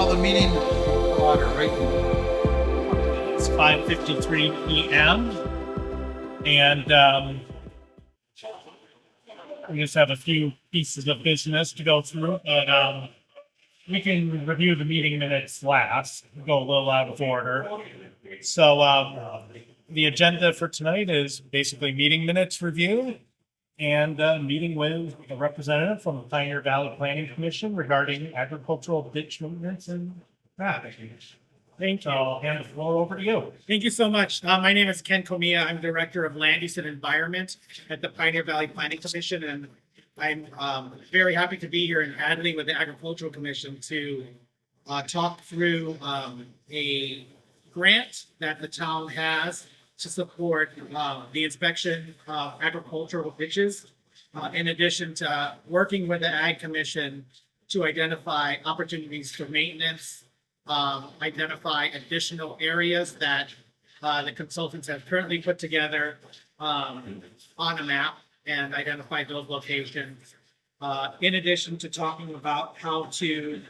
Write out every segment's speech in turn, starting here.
call the meeting to order, right? It's 5:53 p.m. and we just have a few pieces of business to go through, but we can review the meeting minutes last, go a little out of order. So the agenda for tonight is basically meeting minutes review and meeting with a representative from the Pioneer Valley Planning Commission regarding agricultural ditch maintenance and that. Thank you. I'll hand the floor over to you. Thank you so much. My name is Ken Comia. I'm Director of Land Use and Environment at the Pioneer Valley Planning Commission, and I'm very happy to be here in Hadley with the Agricultural Commission to talk through a grant that the town has to support the inspection of agricultural ditches, in addition to working with the Ag Commission to identify opportunities for maintenance, identify additional areas that the consultants have currently put together on a map and identify those locations. In addition to talking about how to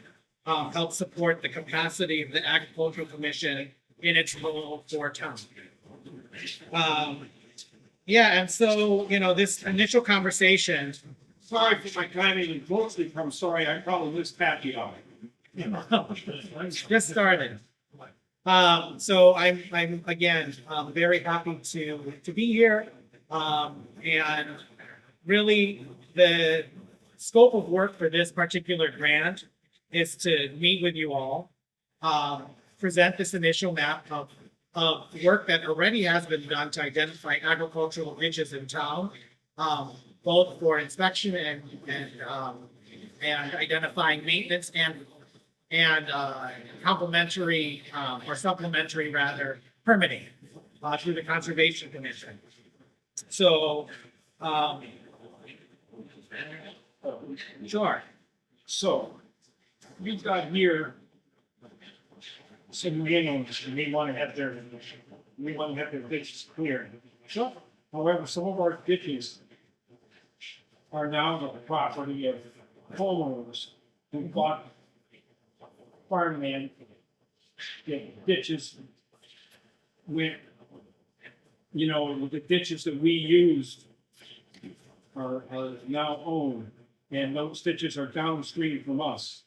help support the capacity of the Agricultural Commission in its role for town. And so, this initial conversation. Sorry for my timing and mostly from sorry, I probably missed Patty on it. Just started. So I'm again very happy to be here. And really the scope of work for this particular grant is to meet with you all, present this initial map of work that already has been done to identify agricultural niches in town, both for inspection and identifying maintenance and complementary or supplementary rather permitting through the Conservation Commission. So, sure. So, we've got here some landowners, and we want to have their ditches cleared. Sure. However, some of our ditches are now the property of homeowners who bought farmland, ditches with, the ditches that we used are now owned, and those ditches are downstream from us.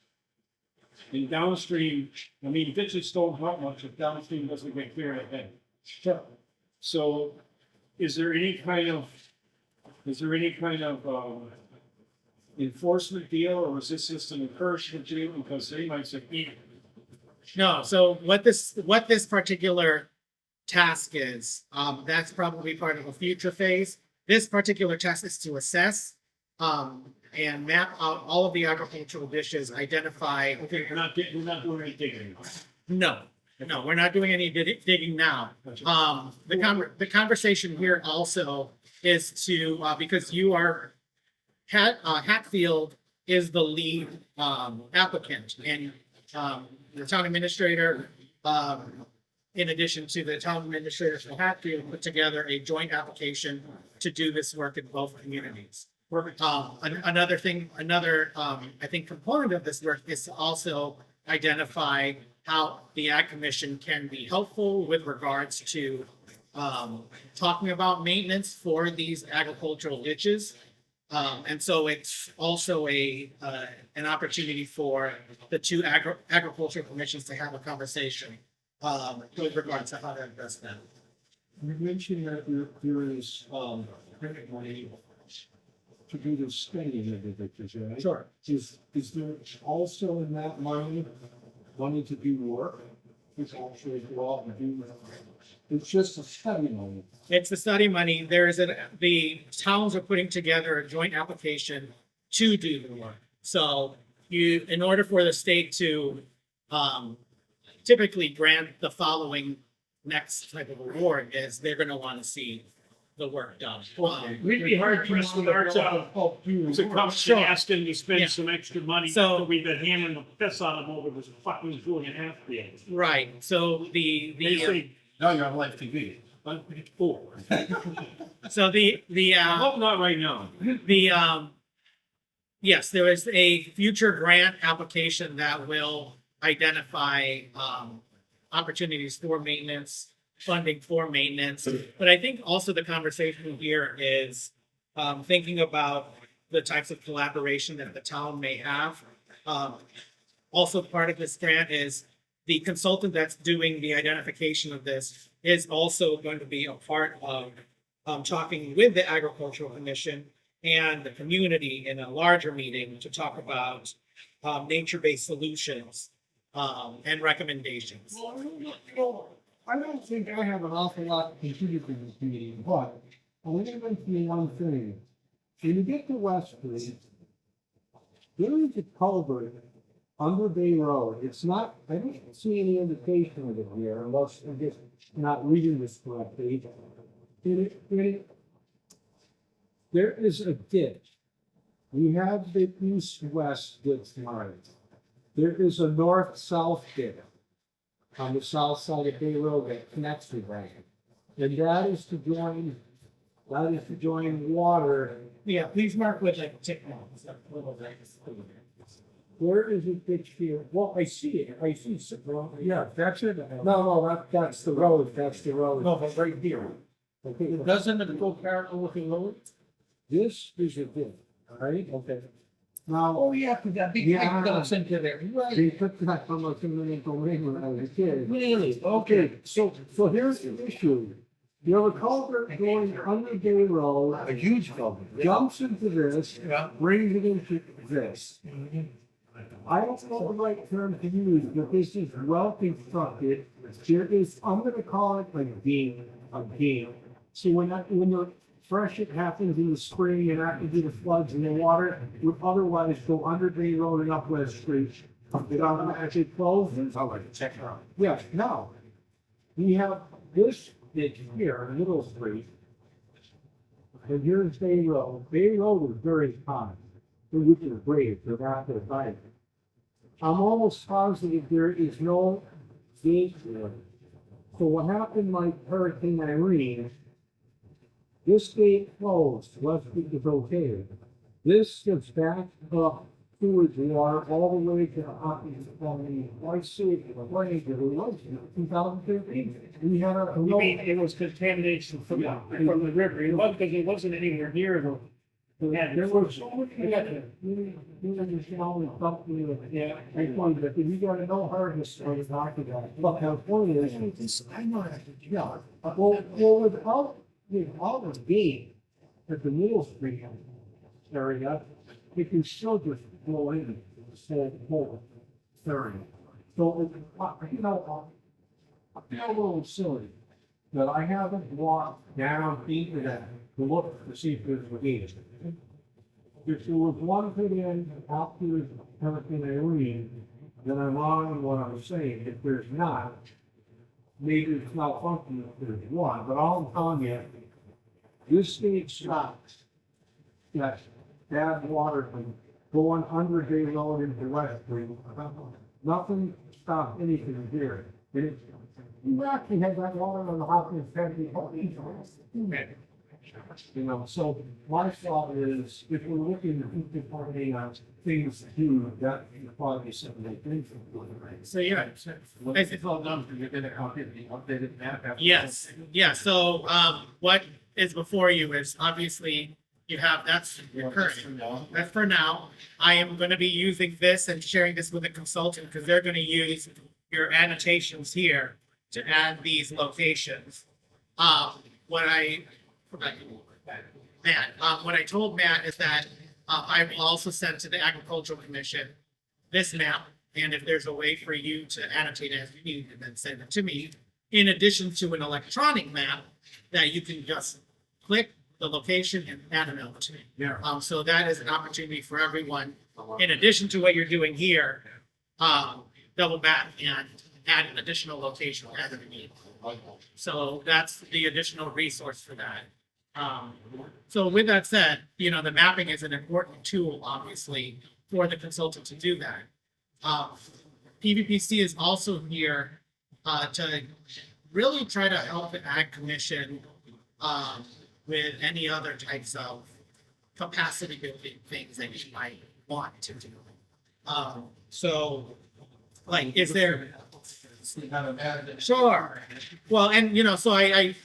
And downstream, ditches don't help much if downstream doesn't get cleared ahead. Sure. So, is there any kind of enforcement deal, or is this just an encouragement deal because they might say, No, so what this particular task is, that's probably part of a future phase. This particular task is to assess and map out all of the agricultural ditches, identify. okay, we're not doing any digging. No, we're not doing any digging now. The conversation here also is to, because you are, Hatfield is the lead applicant, and the town administrator, in addition to the town administrator for Hatfield, put together a joint application to do this work in both communities. Perfect. Another I think component of this work is to also identify how the Ag Commission can be helpful with regards to talking about maintenance for these agricultural ditches. And so it's also an opportunity for the two agricultural commissions to have a conversation with regards to how to address that. You mentioned that there is grant money to do the spending of the ditches, right? Sure. Is there also in that money to do work? It's actually go out and do. It's just a study money. It's the study money. The towns are putting together a joint application to do the work. So in order for the state to typically grant the following next type of award is they're going to want to see the work done. We'd be hard pressed with our town to come and ask them to spend some extra money. So we've been hammering the piss on them over this fucking $2.5 billion. Right. So They say, No, you're on live TV. so the I hope not right now. yes, there is a future grant application that will identify, opportunities for maintenance, funding for maintenance. But I think also the conversation here is, thinking about the types of collaboration that the town may have. Also part of this grant is the consultant that's doing the identification of this is also going to be a part of talking with the agricultural commission and the community in a larger meeting to talk about nature-based solutions and recommendations. I don't think I have an awful lot to contribute to this meeting, but I'm gonna mention one thing. When you get to West Street, there is a culvert under Bay Road. It's not, I don't see any indication of it here unless I'm just not reading this correctly. There is a ditch. We have the east-west ditch line. There is a north-south ditch on the south side of Bay Road that connects to that. And that is to join water. Yeah, please mark with like tick marks. Where is it ditch here? Well, I see it. I see it. Yeah, that's it. No, that's the road. That's the road. No, but right here. Okay, Doesn't it go parallel with the road? this is a ditch, right? Okay. Now, Oh, yeah, because that big Yeah. pipe goes into there. Right. they put that from a community when I was a kid. Really? Okay, so here's the issue. You have a culvert going under Bay Road, A huge culvert. jumps into this, Yeah. brings it into this. I don't know the right term to use, but this is well constructed. There is, I'm gonna call it a beam. So when the freshet happens in the spring and after the floods and the water would otherwise go under Bay Road and up West Street. It automatically closes. Oh, like check it out. Yes, now, we have this ditch here, Middle Street. And here's Bay Road. Bay Road is very high, which is great, they're not the side. I'm almost positive there is no gate there. So what happened like Hurricane Irene, this gate closed, West Street is okay. This gets back up towards the water all the way to the White City, the plane, to the was 2013. We had a. You mean it was contamination from the river? It wasn't, because it wasn't anywhere near the. There were so many. Yeah. I wonder if you gotta know her history to talk about. But California is. I know that. Yeah, well, without the gate at the Middle Street area, it can still just flow in, whole area. So, I feel a little silly that I haven't walked down into that to look to see if there's a gate. If there was one put in after Hurricane Irene, then I'm on what I'm saying. If there's not, maybe it's not functioning if there's one, but all I'm telling you, this state stops that bad water from going under Bay Road into West Street. Nothing stopped anything here. You actually had that water on the Hopkins County. So my thought is, if we're looking at future on things to do, that is probably something they think. So yeah, It's all done, you're gonna update map. after- yes, yeah, so what is before you is obviously you have, that's your current. That's for now. I am gonna be using this and sharing this with a consultant because they're gonna use your annotations here to add these locations. What I told Matt is that I will also send to the Agricultural Commission this map, and if there's a way for you to annotate it as you need, and then send it to me, in addition to an electronic map that you can just click the location and add a note to me. Yeah. So that is an opportunity for everyone, in addition to what you're doing here, double back and add an additional location as you need. So that's the additional resource for that. So with that said, the mapping is an important tool, obviously, for the consultant to do that. PVPC is also here to really try to help the Ag Commission with any other types of capacity building things that you might want to do. So Like, is there? Sure. Well, and you know, so I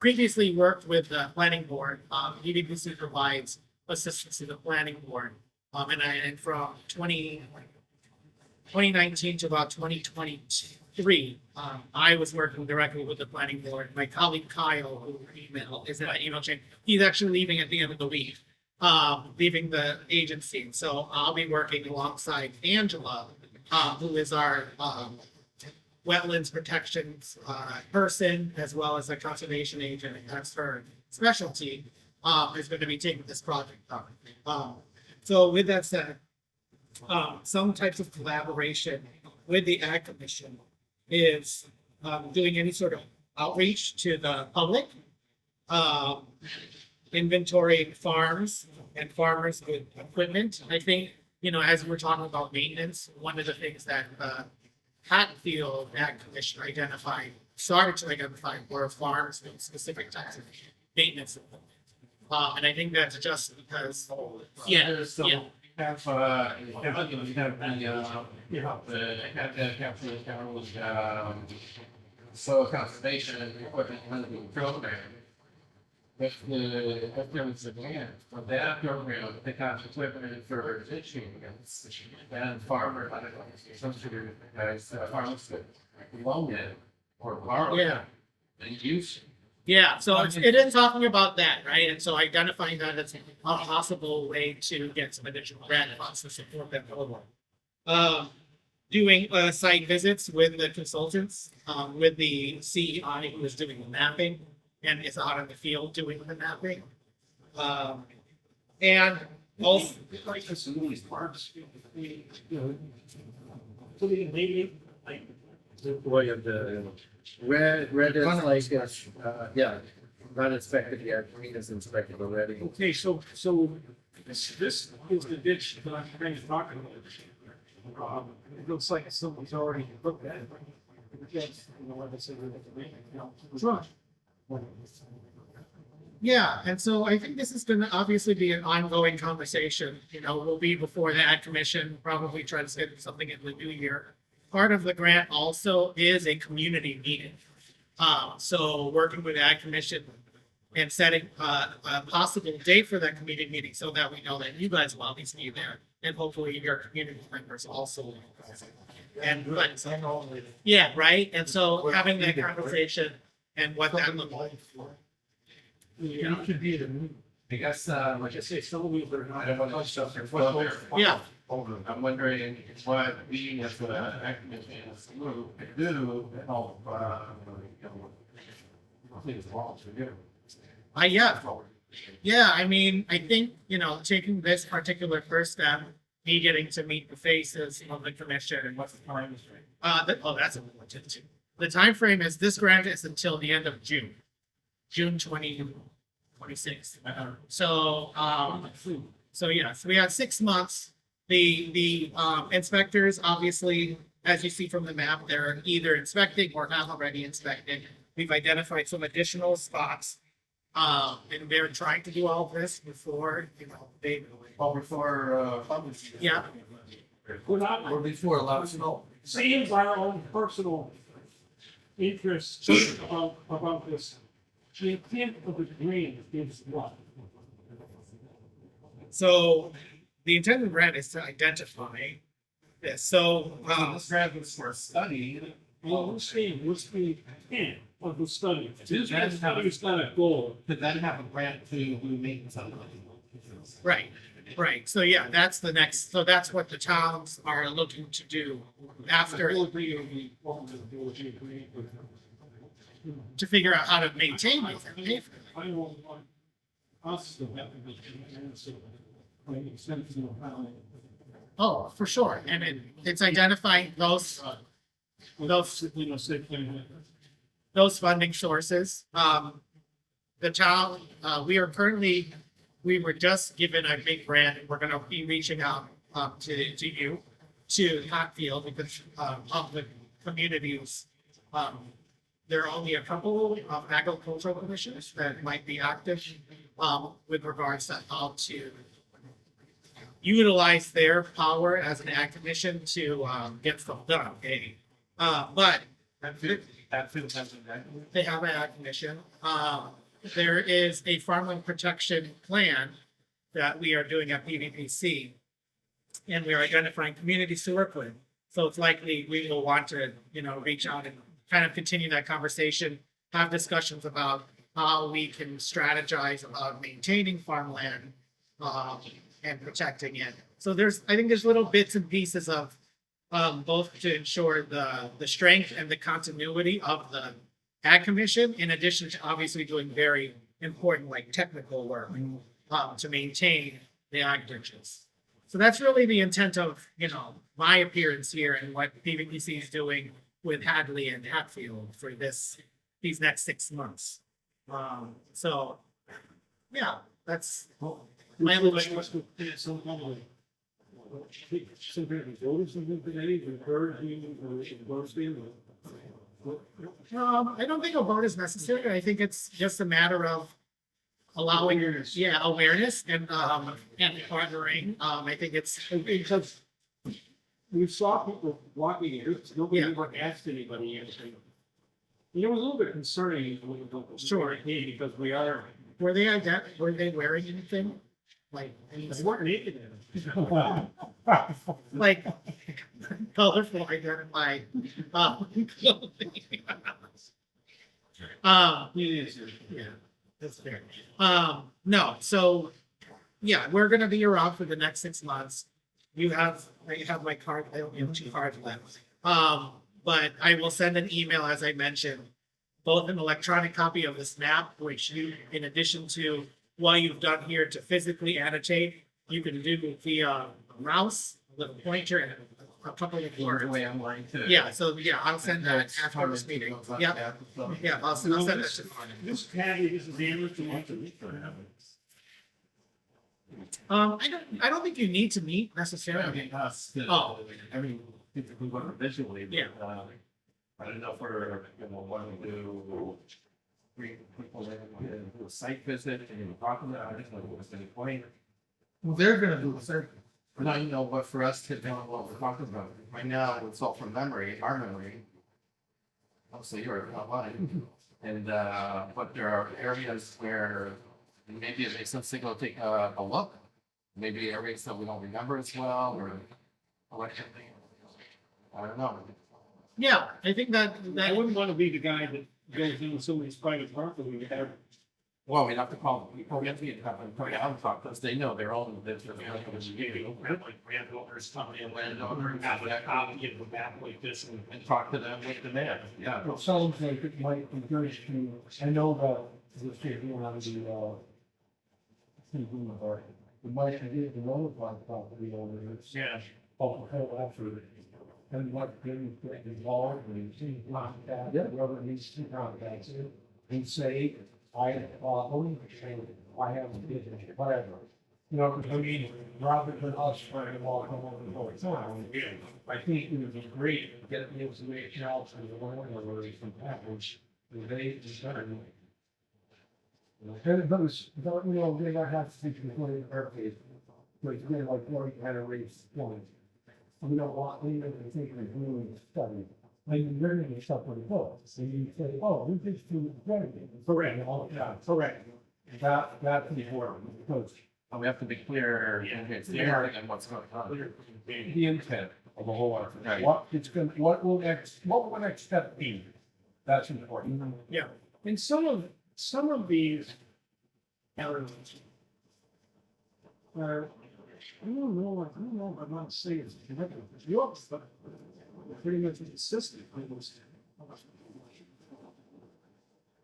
previously worked with the planning board. EDPC provides assistance to the planning board. And from 2019 to about 2023, I was working directly with the planning board. My colleague Kyle, who is in that email chain, he's actually leaving at the end of the week, leaving the agency. So I'll be working alongside Angela, who is our wetlands protections person, as well as a conservation agent, and that's her specialty, is going to be taking this project on. So with that said, some types of collaboration with the Ag Commission is doing any sort of outreach to the public, inventorying farms and farmers with equipment. I think, you know, as we're talking about maintenance, one of the things that Hatfield Ag Commission started to identify were farms with specific types of maintenance equipment. And I think that's just because, yeah, So yeah. have, you have the capture cameras, soil conservation and equipment management program. If there was a grant for that program, they have equipment for ditching and farmer, some sort of guys, farmers that loan it or borrow it Yeah. and use it. Yeah, so it is talking about that, right? And so identifying that as a possible way to get some additional grant funds to support that program. Doing site visits with the consultants, with the CEI who is doing the mapping and is out in the field doing the mapping. And also, Like this in these parks. William, the red is like, yeah, not inspected yet, green is inspected already. Okay, so this is the ditch that I'm trying to talk about. It looks like someone's already looked at it. Yes, you know, like I said, Sure. Yeah, and so I think this is gonna obviously be an ongoing conversation, you know, we'll be before the Ag Commission, probably try to set something in the new year. Part of the grant also is a community meeting. So working with the Ag Commission and setting a possible date for that community meeting so that we know that you guys will at least be there. And hopefully your community members also. And but, yeah, right, and so having that conversation and what that looks like. Yeah, it should be the, I guess, like I say, some of these are not, I don't know, stuff are well there. Yeah. I'm wondering what we as the activists group can do to help, things along to do. Yeah, I mean, I think, you know, taking this particular first step, me getting to meet the faces of the commission and what's the time. That's important too. The time frame is this grant is until the end of June, June 2026. So yes, we have 6 months. The inspectors, obviously, as you see from the map, they're either inspecting or have already inspected. We've identified some additional spots. And they're trying to do all of this before, you know, they, Before, public. yeah, we're not, Or before a lot of snow. seems our own personal interest about this. The intent of the green is what? so the intent of the grant is to identify this, so, This grant was for a study. Well, what's the intent of the study? This That's how- study's got a goal. To then have a grant to do maintenance on it. right, so yeah, that's the next, so that's what the towns are looking to do after, to figure out how to maintain these and pay for them. I don't want us to have to be answer like extension of how. Oh, for sure, and it's identifying those You know, say, those funding sources. The town, we were just given a big grant, and we're gonna be reaching out, to Hatfield, because, of the communities. There are only a couple of agricultural commissions that might be active, with regards to how to utilize their power as an ag commission to, get stuff done, okay? But they have an ag commission. There is a farmland protection plan that we are doing at PVPC. And we're identifying community sewer plan. So it's likely we will want to, reach out and kind of continue that conversation, have discussions about how we can strategize about maintaining farmland, and protecting it. So I think there's little bits and pieces of, both to ensure the strength and the continuity of the Ag Commission, in addition to obviously doing very important, like technical work, to maintain the ag ditches. So that's really the intent of, my appearance here and what PVPC is doing with Hadley and Hatfield for these next 6 months. So, yeah, that's my little. Some kind of notice of any encouraging or I don't think a vote is necessary. I think it's just a matter of allowing, Awareness. awareness and partnering. I think it's, because we saw people walking here, nobody Yeah. ever asked anybody anything. It was a little bit concerning. Sure. Because we are, were they wearing anything? Like, they weren't naked. like colorful identified, clothing. Yeah, that's fair. No, so, yeah, we're gonna be around for the next 6 months. I have my card, I only have 2 cards left. But I will send an email, as I mentioned, both an electronic copy of this map, which you, in addition to what you've done here to physically annotate, you can do via mouse, a little pointer, and a couple of Or words. way online too. Yeah, so, I'll send that after this meeting. Yeah, I'll send that to. This Patty, this is amateur, want to meet for him. I don't think you need to meet I necessarily. mean, us, Oh. I mean, people who work visually. but, Yeah. I don't know if we're, wanting to do, bring people in, do a site visit and talk about it, I just know what's the point. Well, they're gonna do a survey. Now, but for us to know what we're talking about, right now, it's all from memory, our memory. Also, you're online, and, but there are areas where maybe it makes sense to go take a look. Maybe areas that we don't remember as well, or election thing. I don't know. Yeah, I think that I wouldn't want to be the guy that goes into somebody's private property and have. Well, we have to call, people get me to come and out and talk, because they know their own, their Landowners come in, landowner, have a copy of the map like this and and talk to them with the man, yeah. It sounds like it might be good to, I know that the state here on the might be the notify property owners. Yeah. Of the whole effort. And what things get involved and see contact, whoever needs to contact you. And say, I have a problem, I have a business, whatever. I mean, rather than us trying to walk all over the whole town. I think it would be great to get the information out to the landlords and package, they determine. And those, they don't have to think before they are paid. But again, like, what you had to raise point. We don't want anyone to think we're doing a study. Like, you're learning yourself with a book, so you say, oh, we just do everything. Correct. Yeah, correct. That's important, because And we have to be clear, and it's there, and what's going on. the intent of the whole effort. Right. What will the next step be? That's important. Yeah. And some of these areas are, I don't know if I want to say it's connected with yours, but pretty much consistent.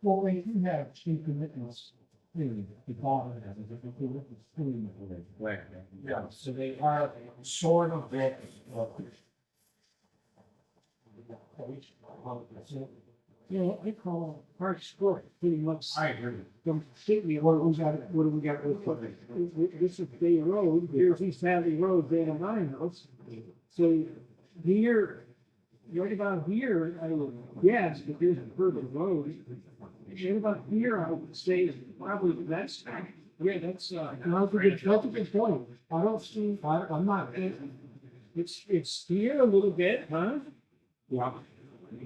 Well, we do have two commitments. The bottom and the yeah, so they are sort of that. I call hard sport pretty much. I agree. Completely, what do we got? This is Bay Road, here's East Hadley Road, Bay of Nine House. So here, right about here, yes, but there's a further road. Right about here, I would say, is probably the best Yeah, that's, That's a good point. I don't see, I'm not. it's here a little bit, huh? Yeah.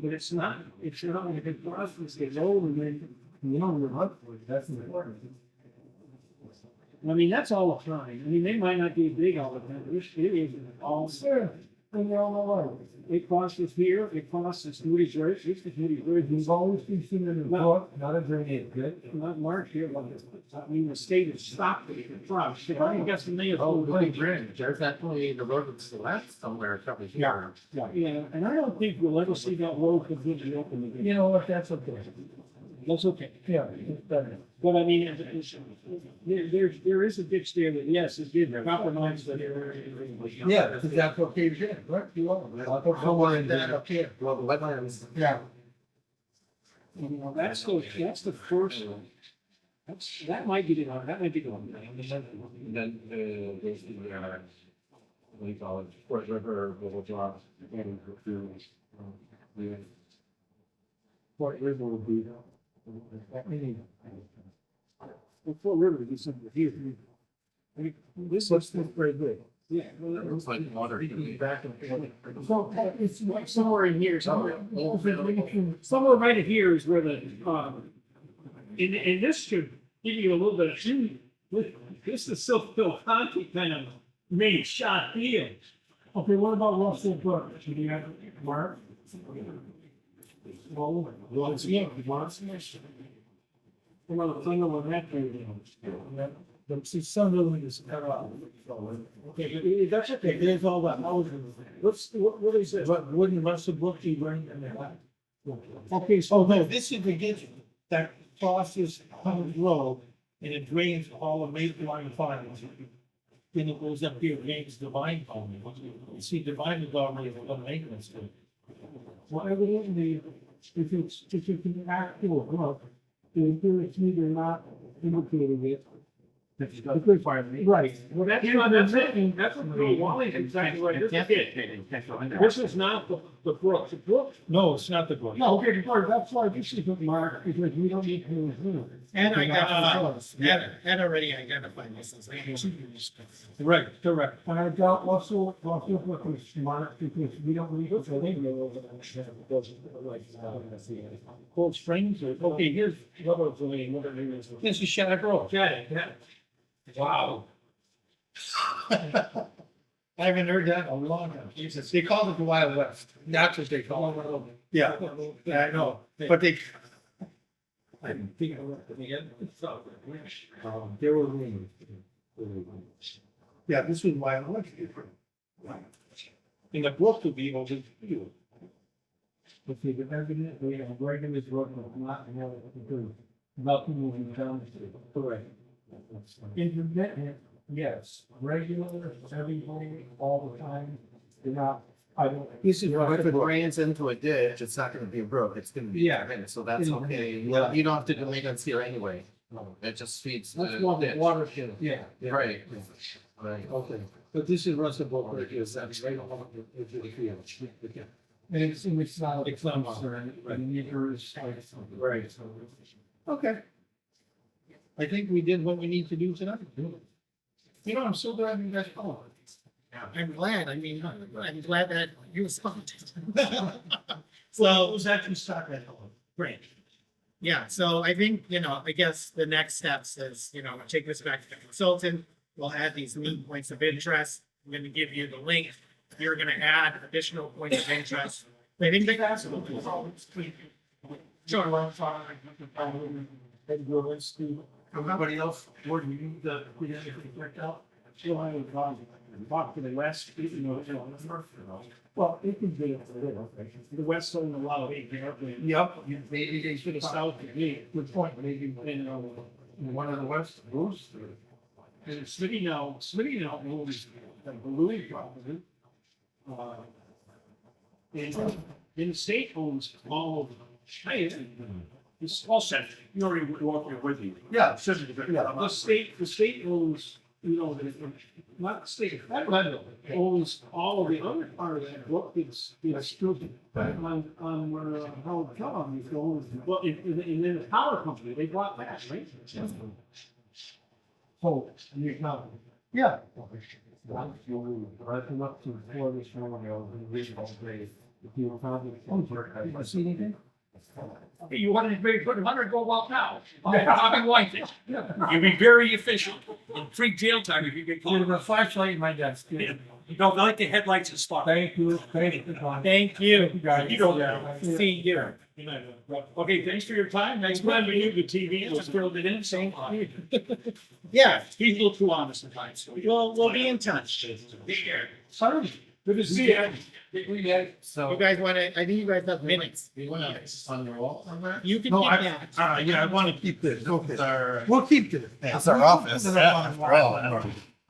But it's not like a process gets old and then, You know, you're up for it, that's important. I mean, that's all the time. I mean, they might not be big all the time, but it is all. Sure, and you're on the way. It costs us here, it costs us Moody's Bridge, it's the Moody's Bridge. You've always been seen in the book, not a drainage, good. Not Mark here, but I mean, the state has stopped it in front. I guess the mayor. Oh, Woody Bridge, there's actually the road that's left somewhere a couple of years. Yeah, and I don't think we'll ever see that road completely open again. You know what, that's okay. That's okay. Yeah, it's better. But I mean, there is a ditch there that, yes, it did compromise the. Yeah, because that's what Cave did, right? You are. Somewhere in that up here, well, the wetlands. Yeah. You know, that's the first, that might be the one, that might be the one. Then, there's the, what do you call it, Fort River, Little Drop, and through, the Fort River will be. Before River, do something here. I mean, this is very good. yeah. it looks like water. Back and forth. So it's like somewhere in here, somewhere right here is where the, and this should give you a little bit of, this is Silville County kind of made shot deal. Okay, what about Russell Brook? Do you have Mark? Well, yeah, Mark. Well, the thing over that thing. But see, some of them is cut off. Okay, but that's okay, there's all that. What is it? But wouldn't Russell Brook be running in that? Okay, so Oh, no, this is the ditch that crosses Hunt Road and it drains all of Maple Line Farms. Then it goes up here, drains Divine Farm. You see, Divine is already a maintenance. Well, evidently, if you can act to a brook, the appearance either not indicating it. Right. Well, that's what Bill Wally's exactly right. This is not the brook. The brook. No, it's not the brook. No, okay, that's why this is what Mark, because we don't need to. And and already identified this as. Right, correct. And I doubt Russell Brook was smart because we don't need to. So they go over there. Cold Springs, okay, here's what was the name, what it is. This is Shattuck Road. Yeah. Wow. I haven't heard that in a long time. Jesus, they called it the Wild West. That's what they call it. Yeah, I know, but they. I think I left it again. There were rumors. Yeah, this was Wild West. And the brook would be able to do. But see, the evidence, we have regular road, not nothing moving down the street. Correct. Intermittent, yes, regular, every day, all the time, you're not, I don't. This is if it drains into a ditch, it's not gonna be a brook, it's gonna be. Yeah. So that's okay, Yeah. you don't have to do maintenance here anyway, it just feeds the That's one ditch. watershed. Yeah. Right, right. Okay, but this is Russell Brook, right, is that right along the field. And it's not. It's not. Right. Neither is. Right. Okay. I think we did what we need to do tonight. You know, I'm so glad you guys called. I'm glad, I mean, I'm glad that you responded. So it was actually stuck at home. Great. Yeah, so I think, I guess the next steps is, take this back to the consultant. We'll add these meet points of interest. I'm gonna give you the link. You're gonna add additional points of interest. I think that's. Sure. Everybody else, where do you need the, we have anything checked out? Still haven't gone back to the west, Well, it can be. the west on the lot of eight, Yep. maybe they should have south of me. Good point, maybe, one of the west, Bruce. And Smitty now owns the balloon property. And the state owns all of it's all set. You already walked there with you. Yeah. The state owns, not the state, federal owns all of the other part of that brook. It's still on where Howard Kellogg is going. Well, and then the power company, they bought that, right? So, you know. Yeah. Right up to before this morning, I was in the regional place. If you found it, you see anything? You want to be put 100 go out now. I've been like this. You'll be very efficient. In free jail time if you get caught. There's a flashlight in my desk. You don't like the headlights and spot. Thank you, thank you. Thank you. Guys. You don't. See you. Okay, thanks for your time. Next time we do the TV, let's build it in. So Yeah, he's a little too honest sometimes. So we'll be in touch. Sorry. Good to see you. So. You guys want to, I think you guys have minutes. You want to on your wall on that? You can No, keep I, that. yeah, I want to keep this. Okay. Our- We'll keep this. It's our office. after all.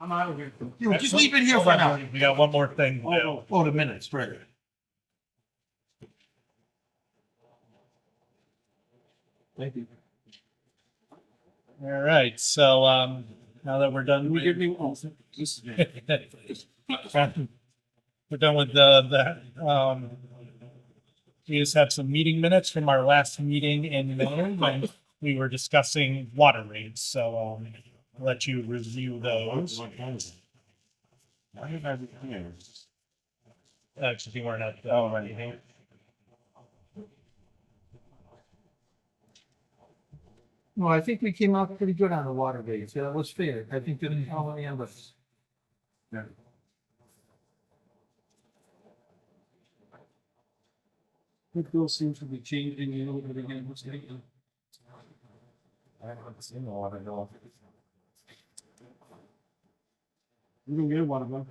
I'm out of here. You just leave it here for now. We got one more thing. to do. Oh, the minutes, right. Thank you. All right, so, now that we're done. We with- give me, oh, this is it. We're done with the, we just have some meeting minutes from our last meeting in May when we were discussing water rates, so, I'll let you review those. Why did I be here? Actually, you weren't at the. Oh, right. No, I think we came out pretty good on the water rates. Yeah, that was fair. I think that all the of us. The bill seems to be changing a little bit again. What's that? I haven't seen a lot of them. We don't get one of them.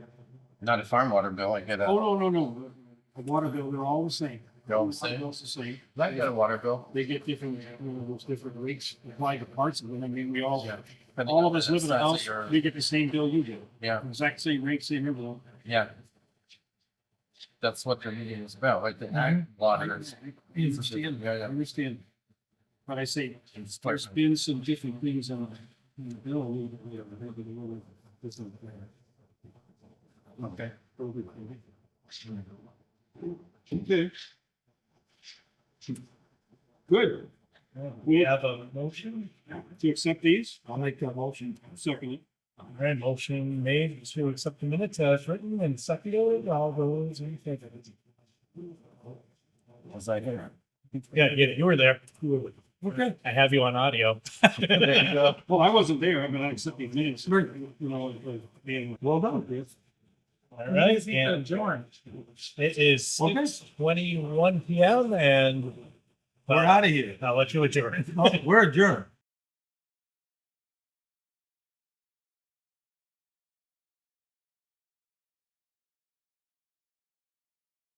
Not a farm water bill, I get a. Oh, no. The water bill, they're all the same. They're all the Water same? bill's the same. I get a water bill. They get different, those different rates applied to parts of it. I mean, we all, Yeah. all of us live in a Size of house, your- we get the same bill you do. Yeah, Exact same rate, same everything. yeah. That's what the meeting is about, like the ag water is. I understand, Yeah, I yeah. understand. But I say, It's there's different. been some different things on the bill. We have a little different. Okay. Okay. Good. We have a motion. To accept these? I'll make that motion. Second it. All right, motion made to accept the minutes as written and seconded. All those in favor? Was I here? Yeah, you were there. Okay. I have you on audio. There you go. Well, I wasn't there. I mean, I accepted minutes, you know, being. Well done. All right, and it is 6:21 PM and We're out of here. I'll let you adjourn. We're adjourned.